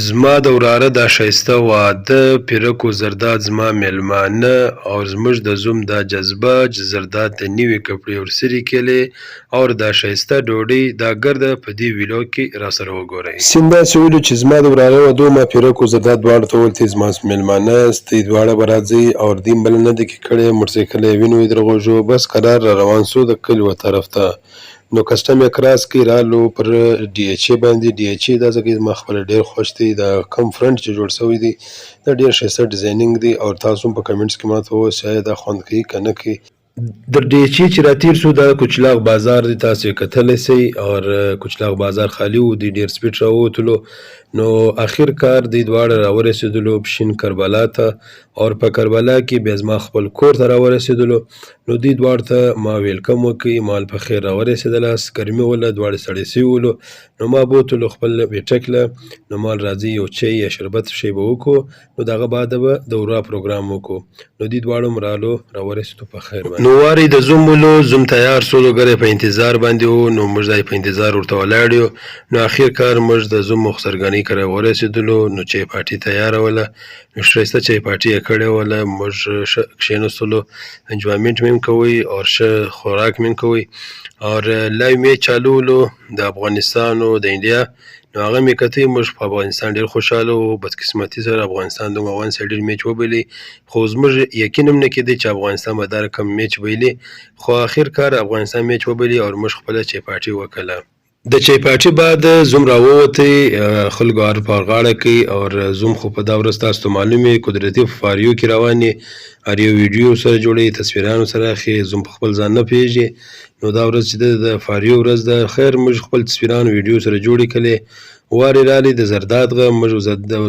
زما د وراره دا ښایسته واده پیرک و زرداد زما میلمانه او زموږ د زوم دا جذبه چې زرداد ته نوي کپړې ورسرې کېلې او دا ښایسته ډوډۍ دا ګرده په دې ویډیو کې راسره وګورئ. سیم داسې ویلو چې زما د وراره واده ما پیرک و زرداد دواړه ته وویل زما میلمانه ستۍ دواړه به راځئ او دیم بله نه ده کې کړې موټرسایکل یې وینو یې درغوږو بس قرار را روان سو د کلي و طرف ته. نو کسټم یې کراس کړي رالو پر ډي ایچ ای باندې. ډي ایچ ای دا ځکه زما خپله ډېر خوښ دی دا کم فرنټ چې جوړ شوی دی دا ډېر ښایسته ډیزاینینګ دی او تاسو هم په کمنټس کې ماته ووایئ آیا دا خوند کوي که نه کوي. د ډي ایچ ای چې راتیر شو دا کوچلاغ بازار دی تاسو یې کتلی سئ او کوچلاغ بازار خالي و دی ډېر سپیډ راووتلو نو اخر کار دی دواړه راورسېدلو پشین کربلا ته او په کربلا کې بیا زما خپل کور ته راورسېدلو نو دوی دواړو ته ما ویلکم وکړ مال په خیر راورسېدلاست ګرمي وله دواړه سړې سوي ولو نو ما بوتلو خپل بیټک له نو مال راځي یو چای یا شربت شی به وکړو نو دغه بعد به د ورا پروګرام وکړو نو دوی دواړو مرالو راورسېدو په خیر باندې. نو واری د زوم ولو زوم تیار سو لوګری په انتظار باندې و نو موږ ځای په انتظار ورته ولاړ یو نو اخر کار موږ د زوم مخسرګانۍ کره ورسېدلو نو چای پاټي تیاره وله نو ښایسته چای پاټي یې کړې وله موږ ښه کښېنستلو انجوایمنټ مې هم کوئ او ښه خوراک مې هم کوئ او لایو میچ چالو ولو د افغانستان او د انډیا نو هغه مې کتئ موږ په افغانستان ډېر خوشحاله وو بدقسمتي سره افغانستان دومره وان سایډډ میچ وبایلي خو زموږ یقین هم نه کېدی چې افغانستان به دا رقم میچ بایلي خو اخر کار افغانستان میچ وبایلي او موږ خپله چای پاټي وکړله. د چای پاټي بعد زوم راووتی خلکو هر په غاړه کوي او زوم خو په دا ورځ تاسو ته معلوم وي قدرتي په فاریو کې روان یې هر یو ویډیو سره جوړوي تصویرانو سره اخلي زوم په خپل ځان نه پوهېږي نو دا ورځ چې د فاریو ورځ ده خیر موږ خپل تصویرانو ویډیو سره جوړې کړلې وارې رالې د زرداد غه موږ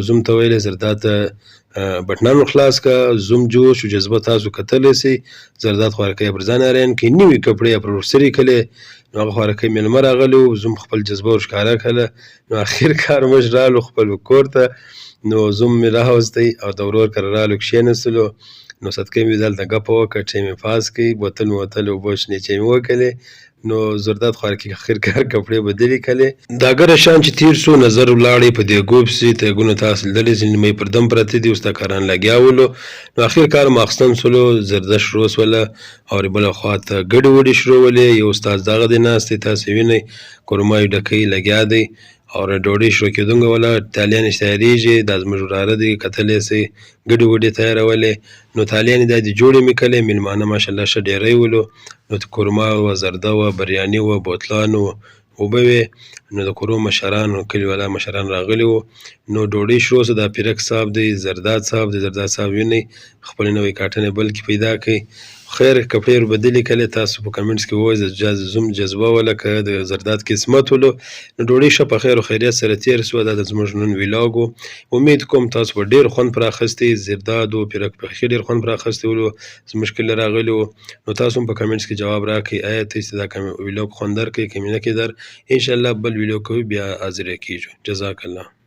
زوم ته ویلې زرداد ته بټنان خلاص کا زوم جوش او جذبه تاسو کتلی سئ زرداد خوارکۍ پر ځان اریان کې نوي کپړې یې پر ورسرې کړلې نو هغه خوارکۍ میلمه راغلی و زوم خپل جذبه ورښکاره کړله نو اخر کار موږ رالو خپل کور ته نو زوم مې راوستی او د ورور کره رالو کښېنستلو نو صدقې مې دلته ګپه وکړه چای مې پاس کړ بوتل مې وتل اوبه شنې چای مې وکړلې نو زرداد خوارکۍ اخر کار کپړې بدلې کړلې د اګره شان چې تیر سو نظر ولاړې په دیګو پسې تیګونه تاسو لیدلې چې نیمې پر دم پرتې دي اوس کاران لګیا ولو نو اخر کار ماخستن سولو زرده شروع سوله او بله خوا ته ګډې وډې شروع ولې یو استاد دغه دی ناست دی تاسو وینئ قورمه ډکۍ لګیا دی او ډوډۍ شروع کېدونکې وله تالیان چې تیارېږي دا زموږ وراره دی کتلی سئ ګډې وډې تیارولې نو تالیانې دا دې جوړې مې کړلې میلمانه ماشاءالله ښه ډېری ولو نو قورمه وه زرده وه بریاني وه بوتلان وه اوبه وې نو د کورو مشران کلي والا مشران راغلي وو نو ډوډۍ شروع سوه دا پیرک صاحب دی زرداد صاحب دی زرداد صاحب وینئ خپلې نوی کاټنې بلکې پیدا کړئ خیر کپړې ور بدلې کړلې تاسو په کمنټس کې ووایئ د زوم جذبه وله که د زرداد قسمت ولو نو ډوډۍ ښه په خیر و خیریت سره تېر سوه دا د زموږ نن ویلاګ و امید کوم تاسو به ډېر خوند پرې اخیستی زرداد و پیرک بیخي ډېر خوند پرې اخیستی ولو زموږ کلي راغلي وو نو تاسو هم په کمنټس کې جواب راکړئ آیا تاسې دا ویلاګ خوندور کوي که مې نه کوي در انشاءالله بل ویډیو کوي بیا حاضرې کېږو جزاک الله.